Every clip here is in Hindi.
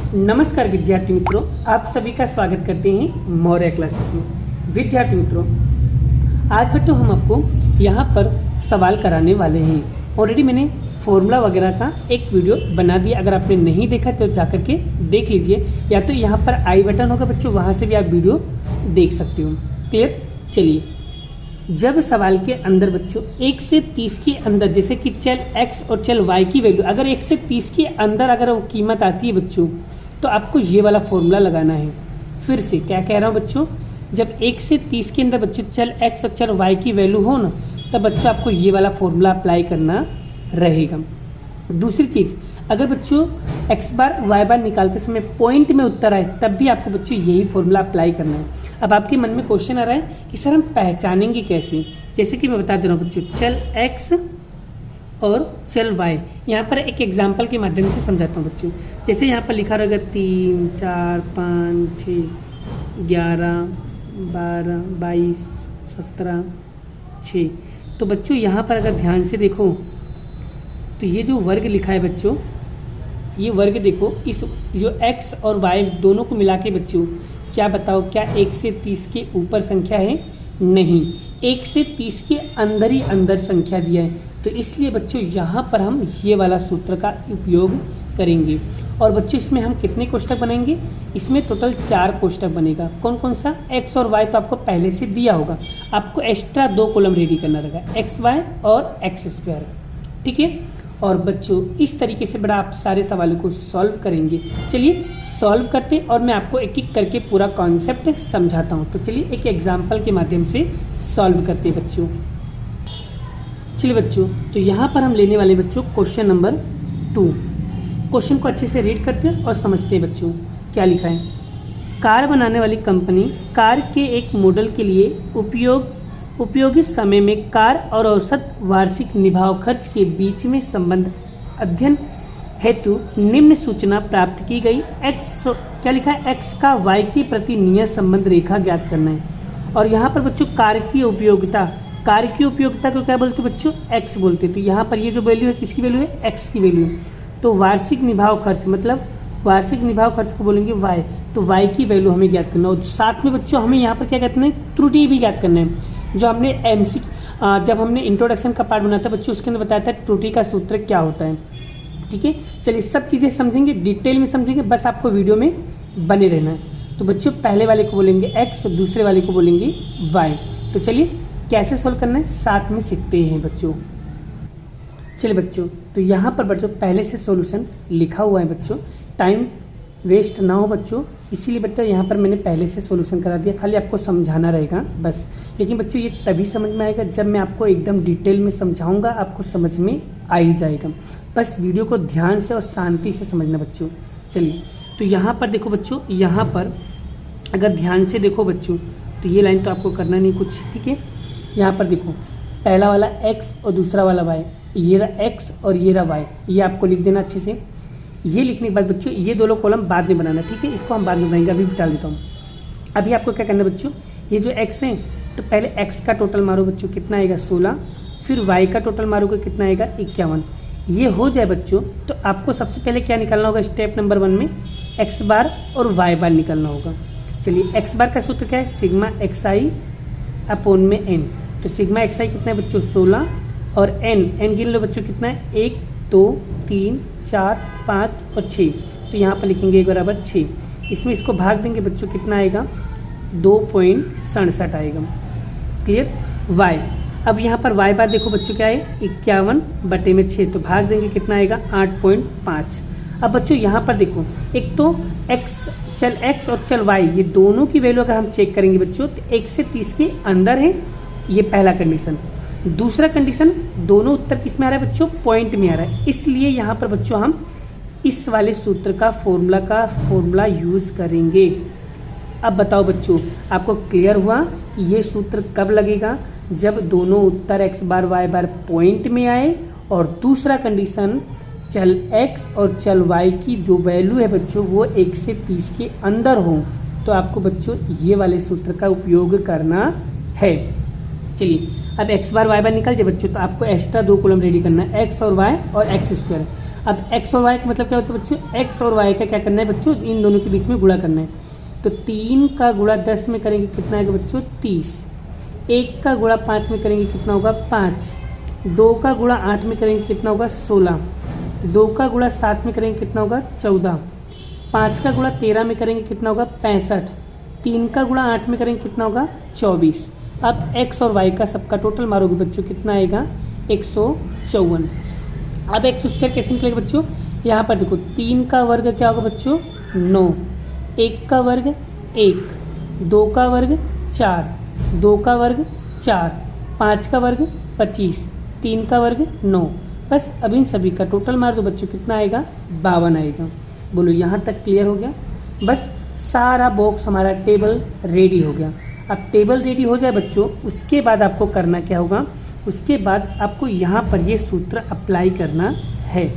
नमस्कार विद्यार्थी मित्रों, आप सभी का स्वागत करते हैं मौर्य क्लासेस में। विद्यार्थी मित्रों, आज बेटो हम आपको यहाँ पर सवाल कराने वाले हैं। ऑलरेडी मैंने फॉर्मूला वगैरह का एक वीडियो बना दिया, अगर आपने नहीं देखा तो जाकर के देख लीजिए, या तो यहाँ पर आई बटन होगा बच्चों, वहाँ से भी आप वीडियो देख सकते हो। क्लियर? चलिए, जब सवाल के अंदर बच्चों 1 से 30 के अंदर, जैसे कि चल x और चल y की वैल्यू अगर 1 से 30 के अंदर अगर वो कीमत आती है बच्चों, तो आपको ये वाला फॉर्मूला लगाना है। फिर से क्या कह रहा हूँ बच्चों, जब 1 से 30 के अंदर बच्चों चल x और चल y की वैल्यू हो ना, तब बच्चों आपको ये वाला फॉर्मूला अप्लाई करना रहेगा। दूसरी चीज़, अगर बच्चों x बार y बार निकालते समय पॉइंट में उत्तर आए, तब भी आपको बच्चों यही फॉर्मूला अप्लाई करना है। अब आपके मन में क्वेश्चन आ रहा है कि सर हम पहचानेंगे कैसे? जैसे कि मैं बता दे रहा हूँ बच्चों, चल x और चल y, यहाँ पर एक एग्जाम्पल के माध्यम से समझाता हूँ बच्चों। जैसे यहाँ पर लिखा रहेगा 3, 4, 5, 6, 11, 12, 22, 17, 6। तो बच्चों यहाँ पर अगर ध्यान से देखो तो ये जो वर्ग लिखा है बच्चों, ये वर्ग देखो, इस जो x और y दोनों को मिला के बच्चों क्या बताओ, क्या 1 से 30 के ऊपर संख्या है? नहीं, 1 से 30 के अंदर ही अंदर संख्या दिया है। तो इसलिए बच्चों यहाँ पर हम ये वाला सूत्र का उपयोग करेंगे। और बच्चों इसमें हम कितने कोष्ठक बनाएंगे? इसमें टोटल 4 कोष्ठक बनेगा। कौन कौन सा? x और y तो आपको पहले से दिया होगा, आपको एक्स्ट्रा 2 कॉलम रेडी करना रहेगा, x y और x स्क्वायर। ठीक है? और बच्चों इस तरीके से बड़ा आप सारे सवालों को सॉल्व करेंगे। चलिए सॉल्व करते, और मैं आपको एक एक करके पूरा कॉन्सेप्ट समझाता हूँ। तो चलिए एक एग्जाम्पल के माध्यम से सॉल्व करते हैं बच्चों। चलिए बच्चों, तो यहाँ पर हम लेने वाले बच्चों क्वेश्चन नंबर 2। क्वेश्चन को अच्छे से रीड करते हैं और समझते हैं बच्चों क्या लिखा है। कार बनाने वाली कंपनी कार के एक मॉडल के लिए उपयोगी समय में कार और औसत वार्षिक निभाव खर्च के बीच में संबंध अध्ययन हेतु निम्न सूचना प्राप्त की गई। x क्या लिखा है? x का y के प्रति नियत संबंध रेखा ज्ञात करना है। और यहाँ पर बच्चों कार की उपयोगिता को क्या बोलते हैं बच्चों? x बोलते हैं। तो यहाँ पर ये जो वैल्यू है किसकी वैल्यू है? x की वैल्यू है। तो वार्षिक निभाव खर्च मतलब वार्षिक निभाव खर्च को बोलेंगे y, तो y की वैल्यू हमें ज्ञात करना है। और साथ में बच्चों हमें यहाँ पर क्या कहते हैं? त्रुटि भी ज्ञात करना है। जो हमने जब हमने इंट्रोडक्शन का पार्ट बनाया था बच्चों, उसके अंदर बताया था त्रुटि का सूत्र क्या होता है। ठीक है? चलिए सब चीज़ें समझेंगे, डिटेल में समझेंगे, बस आपको वीडियो में बने रहना है। तो बच्चों पहले वाले को बोलेंगे x और दूसरे वाले को बोलेंगे y। तो चलिए कैसे सोल्व करना है साथ में सीखते हैं बच्चों। चलिए बच्चों, तो यहाँ पर बच्चों पहले से सॉल्यूशन लिखा हुआ है बच्चों, टाइम वेस्ट ना हो बच्चों, इसीलिए बच्चों यहाँ पर मैंने पहले से सॉल्यूशन करा दिया, खाली आपको समझाना रहेगा बस। लेकिन बच्चों ये तभी समझ में आएगा जब मैं आपको एकदम डिटेल में समझाऊंगा, आपको समझ में आ ही जाएगा। बस वीडियो को ध्यान से और शांति से समझना बच्चों। चलिए, तो यहाँ पर देखो बच्चों, यहाँ पर अगर ध्यान से देखो बच्चों, तो ये लाइन तो आपको करना नहीं कुछ। ठीक है? यहाँ पर देखो, पहला वाला x और दूसरा वाला y, ये रहा x और ये रहा y, ये आपको लिख देना अच्छे से। ये लिखने के बाद बच्चों ये दोनों कॉलम बाद में बनाना। ठीक है? इसको हम बाद में बनाएंगे, अभी बिठा देता हूँ। अभी आपको क्या करना है बच्चों, ये जो x है तो पहले x का टोटल मारो बच्चों, कितना आएगा? 16। फिर y का टोटल मारोगे, कितना आएगा? 51। ये हो जाए बच्चों, तो आपको सबसे पहले क्या निकालना होगा? स्टेप नंबर 1 में x बार और y बार निकालना होगा। चलिए, x बार का सूत्र क्या है? सिग्मा xi अपॉन में n। तो सिग्मा xi कितना है बच्चों? 16। और n गिन लो बच्चों, कितना है? 1, 2, 3, 4, 5 और 6। तो यहाँ पर लिखेंगे 1 बराबर 6। इसमें इसको भाग देंगे बच्चों, कितना आएगा? 2.67 आएगा। क्लियर? y, अब यहाँ पर y बार देखो बच्चों क्या है? 51/6। तो भाग देंगे, कितना आएगा? 8.5। अब बच्चों यहाँ पर देखो, एक तो चल x और चल y, ये दोनों की वैल्यू अगर हम चेक करेंगे बच्चों, तो 1 से 30 के अंदर है, ये पहला कंडीशन। दूसरा कंडीशन, दोनों उत्तर किस में आ रहा है बच्चों? पॉइंट में आ रहा है। इसलिए यहाँ पर बच्चों हम इस वाले सूत्र का फॉर्मूला यूज़ करेंगे। अब बताओ बच्चों, आपको क्लियर हुआ कि ये सूत्र कब लगेगा? जब दोनों उत्तर x बार y बार पॉइंट में आए, और दूसरा कंडीशन चल x और चल y की जो वैल्यू है बच्चों वो 1 से 30 के अंदर हो। तो आपको बच्चों ये वाले सूत्र का उपयोग करना है। चलिए अब एक्स बार वाई बार निकल जाए बच्चों, तो आपको एक्स्ट्रा 2 कॉलम रेडी करना है, एक्स और वाई और एक्स स्क्वायर। अब एक्स और वाई का मतलब क्या होता है बच्चों, एक्स और वाई का क्या करना है बच्चों, इन दोनों के बीच में गुणा करना है। तो 3 का गुणा 10 में करेंगे कितना आएगा बच्चों, 30। 1 का गुणा 5 में करेंगे कितना होगा, 5। 2 का गुणा 8 में करेंगे कितना होगा, 16। 2 का गुणा 7 में करेंगे कितना होगा, 14। 5 का गुणा 13 में करेंगे कितना होगा, 65। 3 का गुणा 8 में करेंगे कितना होगा, 24। अब एक्स और वाई का सबका टोटल मारोगे बच्चों कितना आएगा, 154। अब एक्स स्क्वायर कैसे निकलेगा बच्चों, यहाँ पर देखो 3 का वर्ग क्या होगा बच्चों, 9। 1 का वर्ग 1, 2 का वर्ग 4, 2 का वर्ग 4, 5 का वर्ग 25, 3 का वर्ग 9। बस अब इन सभी का टोटल मार दो बच्चों, कितना आएगा, 52 आएगा। बोलो यहाँ तक क्लियर हो गया। बस सारा बॉक्स हमारा टेबल रेडी हो गया। अब टेबल रेडी हो जाए बच्चों, उसके बाद आपको करना क्या होगा, उसके बाद आपको यहाँ पर ये सूत्र अप्लाई करना है।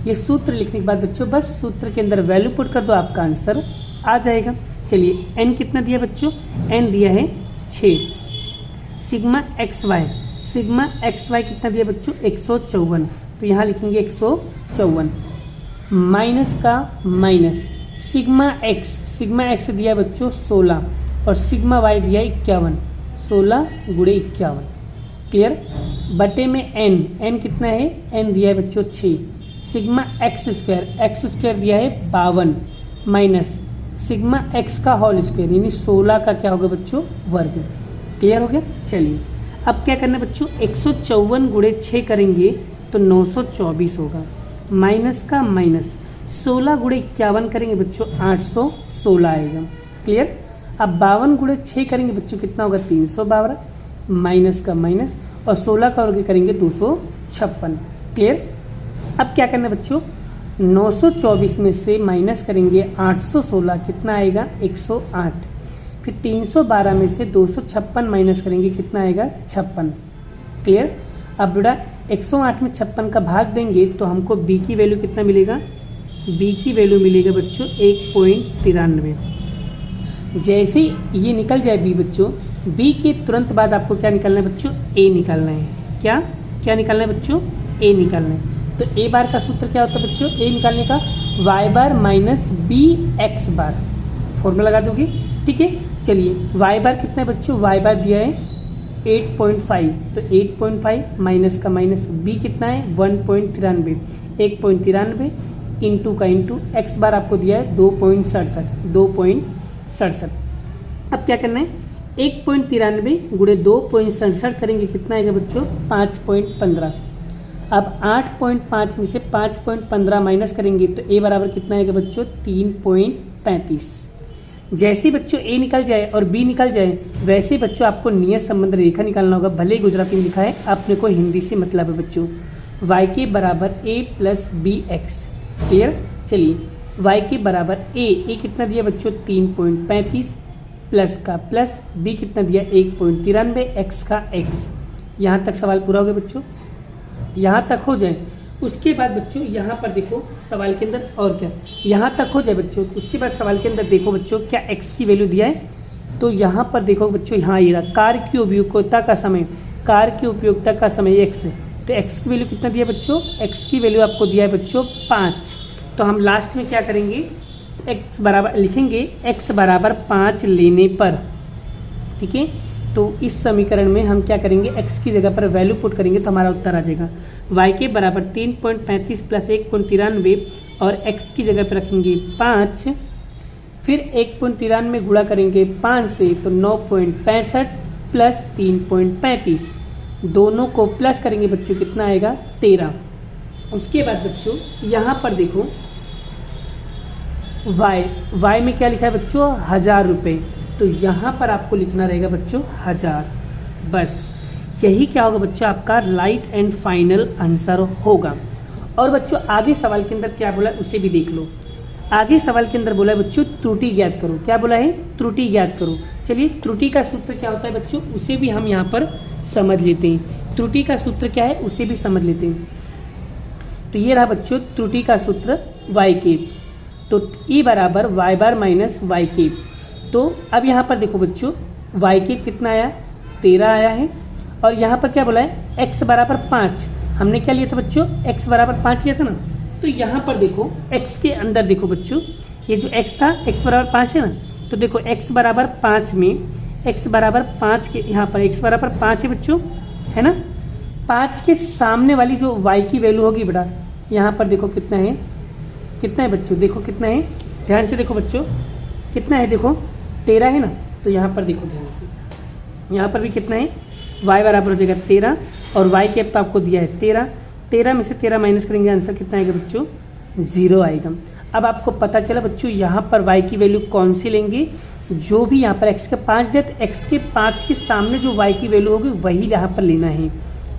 ये सूत्र लिखने के बाद बच्चों बस सूत्र के अंदर वैल्यू पुट कर दो, आपका आंसर आ जाएगा। चलिए n कितना दिया बच्चों, n दिया है 6। सिग्मा एक्स वाई कितना दिया बच्चों, 154। तो यहाँ लिखेंगे 154। माइनस का माइनस, सिग्मा एक्स दिया बच्चों 16 और सिग्मा वाई दिया 51। 16 गुणे 51, क्लियर। बटे में n कितना है, n दिया है बच्चों 6। सिग्मा एक्स स्क्वायर दिया है 52 माइनस सिग्मा एक्स का होल स्क्वायर यानी 16 का क्या होगा बच्चों, वर्ग। क्लियर हो गया। चलिए अब क्या करना है बच्चों, 154 गुणे 6 करेंगे तो 924 होगा। माइनस का माइनस, 16 गुणे 51 करेंगे बच्चों 816 आएगा। क्लियर। अब 52 गुणे 6 करेंगे बच्चों कितना होगा, 312। माइनस का माइनस और 16 का वर्ग करेंगे 256। क्लियर। अब क्या करना है बच्चों, 924 में से माइनस करेंगे 816, कितना आएगा 108। फिर 312 में से 256 माइनस करेंगे कितना आएगा 56। क्लियर। अब बेटा 108 में 56 का भाग देंगे तो हमको b की वैल्यू कितना मिलेगा, b की वैल्यू मिलेगा बच्चों 1.93। जैसे ये निकल जाए b बच्चों, b के तुरंत बाद आपको क्या निकालना है बच्चों, a निकालना है। क्या निकालना है बच्चों, a निकालना है। तो a बार का सूत्र क्या होता है बच्चों, a निकालने का y बार माइनस बी एक्स बार, फॉर्मूला लगा दोगे। ठीक है। चलिए y बार कितना है बच्चों, y बार दिया है 8.5, तो 8.5 माइनस का माइनस, b कितना है 1.93, 1.93 इंटू का इंटू, x बार आपको दिया है 2.67। अब क्या करना है, 1.93 गुणे 2.67 करेंगे कितना आएगा बच्चों, 5.15। अब 8.5 में से 5.15 माइनस करेंगे तो a बराबर कितना आएगा बच्चों, 3.35। जैसे बच्चों a निकल जाए और b निकल जाए, वैसे बच्चों आपको नियत संबंध रेखा निकालना होगा। भले ही गुजराती में लिखा है, अपने को हिंदी से मतलब है बच्चों। y के बराबर a plus b x. Clear. चलिए y के बराबर a कितना दिया बच्चों 3.35 प्लस का प्लस, b कितना दिया 1.93, x का x। यहाँ तक सवाल पूरा हो गया बच्चों। यहाँ तक हो जाए उसके बाद बच्चों यहाँ पर देखो सवाल के अंदर, और क्या यहाँ तक हो जाए बच्चों, उसके बाद सवाल के अंदर देखो बच्चों क्या x की वैल्यू दिया है। तो यहाँ पर देखो बच्चों, यहाँ ये रहा कार की उपयोगिता का समय, कार की उपयोगिता का समय x है। तो x की वैल्यू कितना दिया बच्चों, x की वैल्यू आपको दिया है बच्चों 5। तो हम लास्ट में क्या करेंगे, x बराबर लिखेंगे, x बराबर 5 लेने पर। ठीक है। तो इस समीकरण में हम क्या करेंगे, x की जगह पर वैल्यू पुट करेंगे तो हमारा उत्तर आ जाएगा y के बराबर 3.35 प्लस 1.93 और x की जगह पर रखेंगे 5, फिर 1.93 गुणा करेंगे 5 से तो 9.65 प्लस 3.35, दोनों को प्लस करेंगे बच्चों कितना आएगा 13। उसके बाद बच्चों यहाँ पर देखो y में क्या लिखा है बच्चों, 1000 रुपये। तो यहाँ पर आपको लिखना रहेगा बच्चों 1000। बस यही क्या होगा बच्चों, आपका राइट एंड फाइनल आंसर होगा। और बच्चों आगे सवाल के अंदर क्या बोला उसे भी देख लो। आगे सवाल के अंदर बोला है बच्चों त्रुटि ज्ञात करो। क्या बोला है, त्रुटि ज्ञात करो। चलिए त्रुटि का सूत्र क्या होता है बच्चों, उसे भी हम यहाँ पर समझ लेते हैं। त्रुटि का सूत्र क्या है उसे भी समझ लेते हैं। तो ये रहा बच्चों त्रुटि का सूत्र y के, तो e बराबर y बार माइनस y के। तो अब यहाँ पर देखो बच्चों y के कितना आया, 13 आया है। और यहाँ पर क्या बोला है x बराबर 5, हमने क्या लिया था बच्चों x बराबर 5 लिया था ना। तो यहाँ पर देखो x के अंदर देखो बच्चों, ये जो x था x बराबर 5 है ना, तो देखो x बराबर 5 में x बराबर 5 के यहाँ पर x बराबर 5 है बच्चों, है ना। 5 के सामने वाली जो y की वैल्यू होगी बेटा, यहाँ पर देखो कितना है बच्चों, देखो कितना है, ध्यान से देखो बच्चों कितना है, देखो 13 है ना। तो यहाँ पर देखो ध्यान से, यहाँ पर भी कितना है, y बराबर हो जाएगा 13 और y कैप तो आपको दिया है 13 में से 13 माइनस करेंगे, आंसर कितना आएगा बच्चों 0 आएगा। अब आपको पता चला बच्चों यहाँ पर y की वैल्यू कौन सी लेंगे, जो भी यहाँ पर x के 5 दिया तो x के 5 के सामने जो y की वैल्यू होगी वही यहाँ पर लेना है।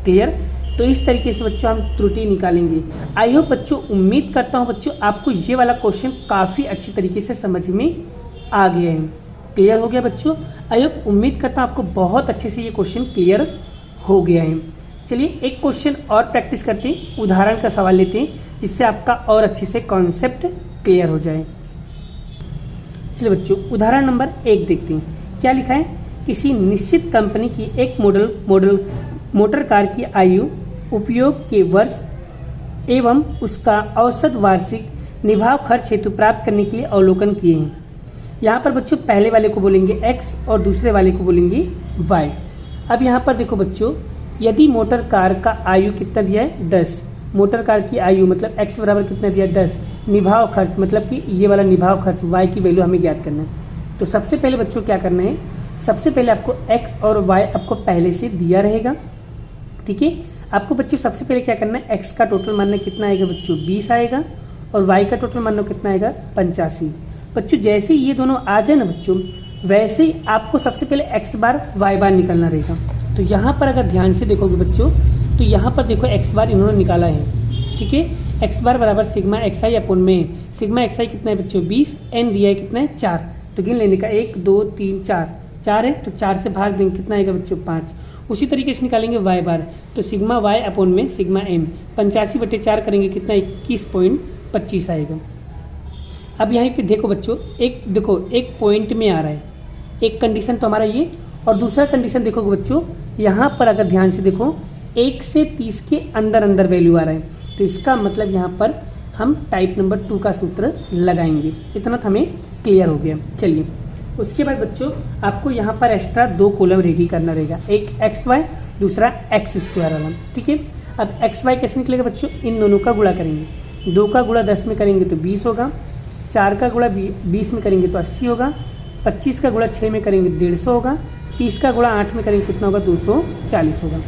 क्लियर। तो इस तरीके से बच्चों हम त्रुटि निकालेंगे। आई होप बच्चों, उम्मीद करता हूँ बच्चों आपको ये वाला क्वेश्चन काफ़ी अच्छी तरीके से समझ में आ गया है। क्लियर हो गया बच्चों। आई होप, उम्मीद करता हूँ आपको बहुत अच्छे से ये क्वेश्चन क्लियर हो गया है। चलिए एक क्वेश्चन और प्रैक्टिस करते हैं, उदाहरण का सवाल लेते हैं जिससे आपका और अच्छे से कॉन्सेप्ट क्लियर हो जाए। चलिए बच्चों उदाहरण नंबर 1 देखते हैं। क्या लिखा है, किसी निश्चित कंपनी की एक मॉडल मोटर कार की आयु, उपयोग के वर्ष एवं उसका औसत वार्षिक निभाव खर्च हेतु प्राप्त करने के लिए अवलोकन किए हैं। यहाँ पर बच्चों पहले वाले को बोलेंगे x और दूसरे वाले को बोलेंगे y। अब यहाँ पर देखो बच्चों, यदि मोटर कार का आयु कितना दिया है 10, मोटर कार की आयु मतलब x बराबर कितना दिया है 10, निभाव खर्च मतलब कि ये वाला निभाव खर्च y की वैल्यू हमें ज्ञात करना है। तो सबसे पहले बच्चों क्या करना है, सबसे पहले आपको x और y आपको पहले से दिया रहेगा, ठीक है। आपको बच्चों सबसे पहले क्या करना है, x का टोटल मानना कितना आएगा बच्चों 20 आएगा और y का टोटल मानना कितना आएगा 85। बच्चों जैसे ये दोनों आ जाए ना बच्चों, वैसे ही आपको सबसे पहले x बार y बार निकालना रहेगा। तो यहाँ पर अगर ध्यान से देखोगे बच्चों, तो यहाँ पर देखो x बार इन्होंने निकाला है, ठीक है। x बार बराबर सिग्मा xi अपॉन में, सिग्मा xi कितना है बच्चों 20, n दिया है कितना है 4, तो गिन लेने का 1 2 3 4 है, तो 4 से भाग देंगे कितना आएगा बच्चों 5। उसी तरीके से निकालेंगे y बार, तो सिग्मा y अपॉन में सिग्मा m 85/4 करेंगे कितना 21.25 आएगा। अब यहाँ पे देखो बच्चों, एक पॉइंट में आ रहा है, एक कंडीशन तो हमारा ये, और दूसरा कंडीशन देखोगे बच्चों, यहाँ पर अगर ध्यान से देखो 1 से 30 के अंदर वैल्यू आ रहा है, तो इसका मतलब यहाँ पर हम टाइप नंबर 2 का सूत्र लगाएंगे। इतना तो हमें क्लियर हो गया। चलिए उसके बाद बच्चों आपको यहाँ पर एक्स्ट्रा 2 कॉलम रेडी करना रहेगा, एक XY दूसरा x² वाला, ठीक है। अब XY कैसे निकलेगा बच्चों, इन दोनों का गुणा करेंगे, 2 का गुणा 10 में करेंगे तो 20 होगा, 4 का गुणा 20 में करेंगे तो 80 होगा, 25 का गुणा 6 में करेंगे 150 होगा, 30 का गुणा 8 में करेंगे कितना होगा 240 होगा।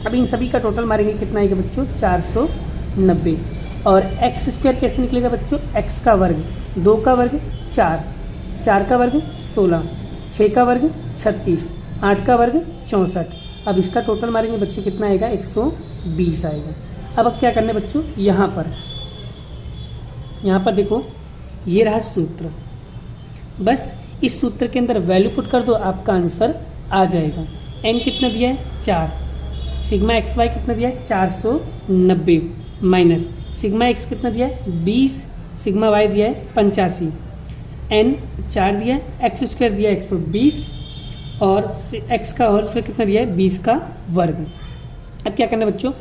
अब इन सभी का टोटल मारेंगे कितना आएगा बच्चों 490। और x² कैसे निकलेगा बच्चों, x का वर्ग, 2 का वर्ग 4, 4 का वर्ग 16, 6 का वर्ग 36, 8 का वर्ग 64। अब इसका टोटल मारेंगे बच्चों कितना आएगा 120 आएगा। अब क्या करना है बच्चों, यहाँ पर देखो ये रहा सूत्र, बस इस सूत्र के अंदर वैल्यू पुट कर दो, आपका आंसर आ जाएगा। n कितना दिया है 4, सिग्मा xy कितना दिया है 490 माइनस सिग्मा x कितना दिया है 20, सिग्मा y दिया है 85, n 4 दिया है, x² दिया है 120 और x का होल स्क्वायर कितना दिया है 20 का वर्ग। अब क्या करना है बच्चों,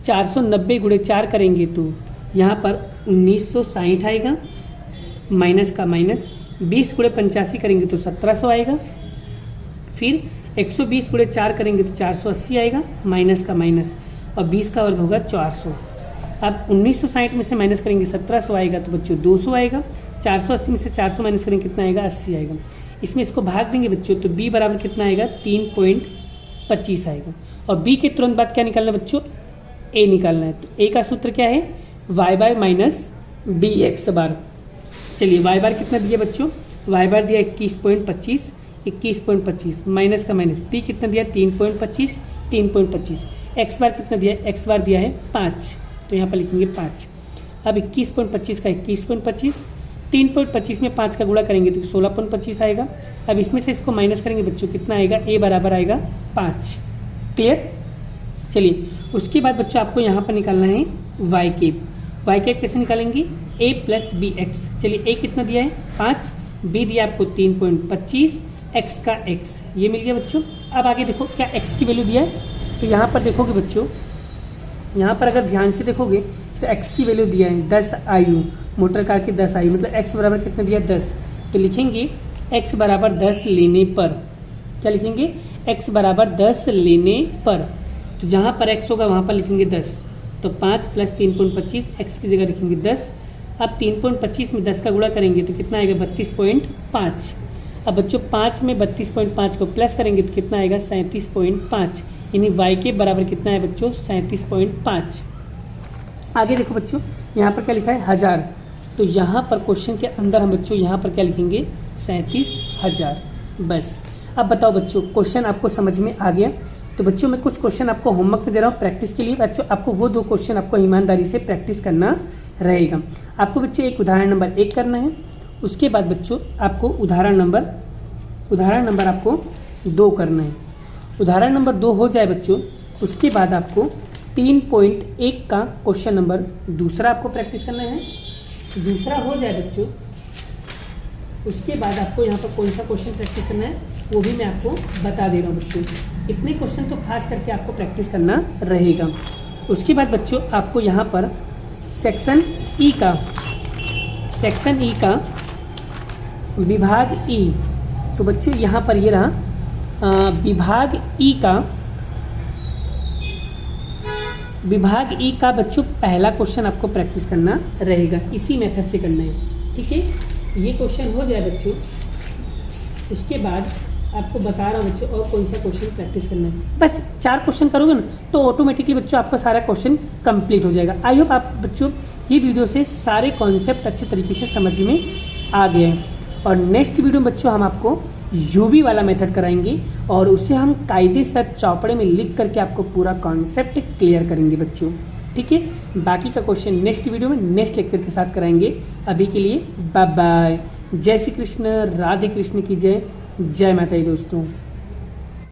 490 गुणे 4 करेंगे तो यहाँ पर 1960 आएगा, माइनस का माइनस, 20 गुणे 85 करेंगे तो 1700 आएगा, फिर 120 गुणे 4 करेंगे तो 480 आएगा, माइनस का माइनस, और 20 का वर्ग होगा 400। अब 1960 में से माइनस करेंगे 1700 आएगा तो बच्चों 200 आएगा, 480 में से 400 माइनस करेंगे कितना आएगा 80 आएगा। इसमें इसको भाग देंगे बच्चों तो b बराबर कितना आएगा 3.25 आएगा। और b के तुरंत बाद क्या निकालना है बच्चों, a निकालना है। तो a का सूत्र क्या है y बार माइनस बी एक्स बार। चलिए y बार कितना दिया बच्चों, y बार दिया 21.25 माइनस का माइनस, b कितना दिया 3.25, x बार कितना दिया, x बार दिया है 5, तो यहाँ पर लिखेंगे 5। अब 21.25 का 21.25, 3.25 में 5 का गुणा करेंगे तो 16.25 आएगा। अब इसमें से इसको माइनस करेंगे बच्चों कितना आएगा, a बराबर आएगा 5। क्लियर। चलिए उसके बाद बच्चों आपको यहाँ पर निकालना है y कैप कैसे निकालेंगे, a प्लस बी एक्स। चलिए a कितना दिया है 5, b दिया आपको 3.25, x का x, ये मिल गया बच्चों। अब आगे देखो क्या x की वैल्यू दिया है, तो यहाँ पर देखोगे बच्चों, यहाँ पर अगर ध्यान से देखोगे तो x की वैल्यू दिया है 10 आयु, मोटर कार की 10 आयु, मतलब x बराबर कितना दिया 10, तो लिखेंगे x बराबर 10 लेने पर, क्या लिखेंगे x बराबर 10 लेने पर, तो जहाँ पर x होगा वहाँ पर लिखेंगे 10, तो 5 + 3.25 x की जगह लिखेंगे 10। अब 3.25 में 10 का गुणा करेंगे तो कितना आएगा 32.5। अब बच्चों 5 में 32.5 को प्लस करेंगे तो कितना आएगा 37.5, यानी y के बराबर कितना है बच्चों 37.5। आगे देखो बच्चों यहाँ पर क्या लिखा है 1000, तो यहाँ पर क्वेश्चन के अंदर हम बच्चों यहाँ पर क्या लिखेंगे 37,000 बस। अब बताओ बच्चों क्वेश्चन आपको समझ में आ गया? तो बच्चों मैं कुछ क्वेश्चन आपको होमवर्क में दे रहा हूँ प्रैक्टिस के लिए। बच्चों आपको वो 2 क्वेश्चन आपको ईमानदारी से प्रैक्टिस करना रहेगा। आपको बच्चों एक उदाहरण नंबर 1 करना है, उसके बाद बच्चों आपको उदाहरण नंबर आपको 2 करना है। उदाहरण नंबर 2 हो जाए बच्चों, उसके बाद आपको 3.1 का क्वेश्चन नंबर दूसरा आपको प्रैक्टिस करना है। दूसरा हो जाए बच्चों, उसके बाद आपको यहाँ पर कौन सा क्वेश्चन प्रैक्टिस करना है वो भी मैं आपको बता दे रहा हूँ बच्चों। इतने क्वेश्चन तो खास करके आपको प्रैक्टिस करना रहेगा। उसके बाद बच्चों आपको यहाँ पर सेक्शन ई का विभाग ई, तो बच्चों यहाँ पर ये रहा विभाग ई का बच्चों पहला क्वेश्चन आपको प्रैक्टिस करना रहेगा, इसी मेथड से करना है, ठीक है। ये क्वेश्चन हो जाए बच्चों, उसके बाद आपको बता रहा हूँ बच्चों और कौन सा क्वेश्चन प्रैक्टिस करना है। बस 4 क्वेश्चन करोगे ना तो ऑटोमेटिकली बच्चों आपका सारा क्वेश्चन कंप्लीट हो जाएगा। आई होप आप बच्चों ये वीडियो से सारे कॉन्सेप्ट अच्छे तरीके से समझ में आ गए हैं। और नेक्स्ट वीडियो में बच्चों हम आपको यूवी वाला मेथड कराएंगे और उसे हम कायदे से चौपड़े में लिख करके आपको पूरा कॉन्सेप्ट क्लियर करेंगे बच्चों, ठीक है। बाकी का क्वेश्चन नेक्स्ट वीडियो में नेक्स्ट लेक्चर के साथ कराएंगे। अभी के लिए बाय बाय। जय श्री कृष्ण, राधे कृष्ण की जय, जय माता दी दोस्तों।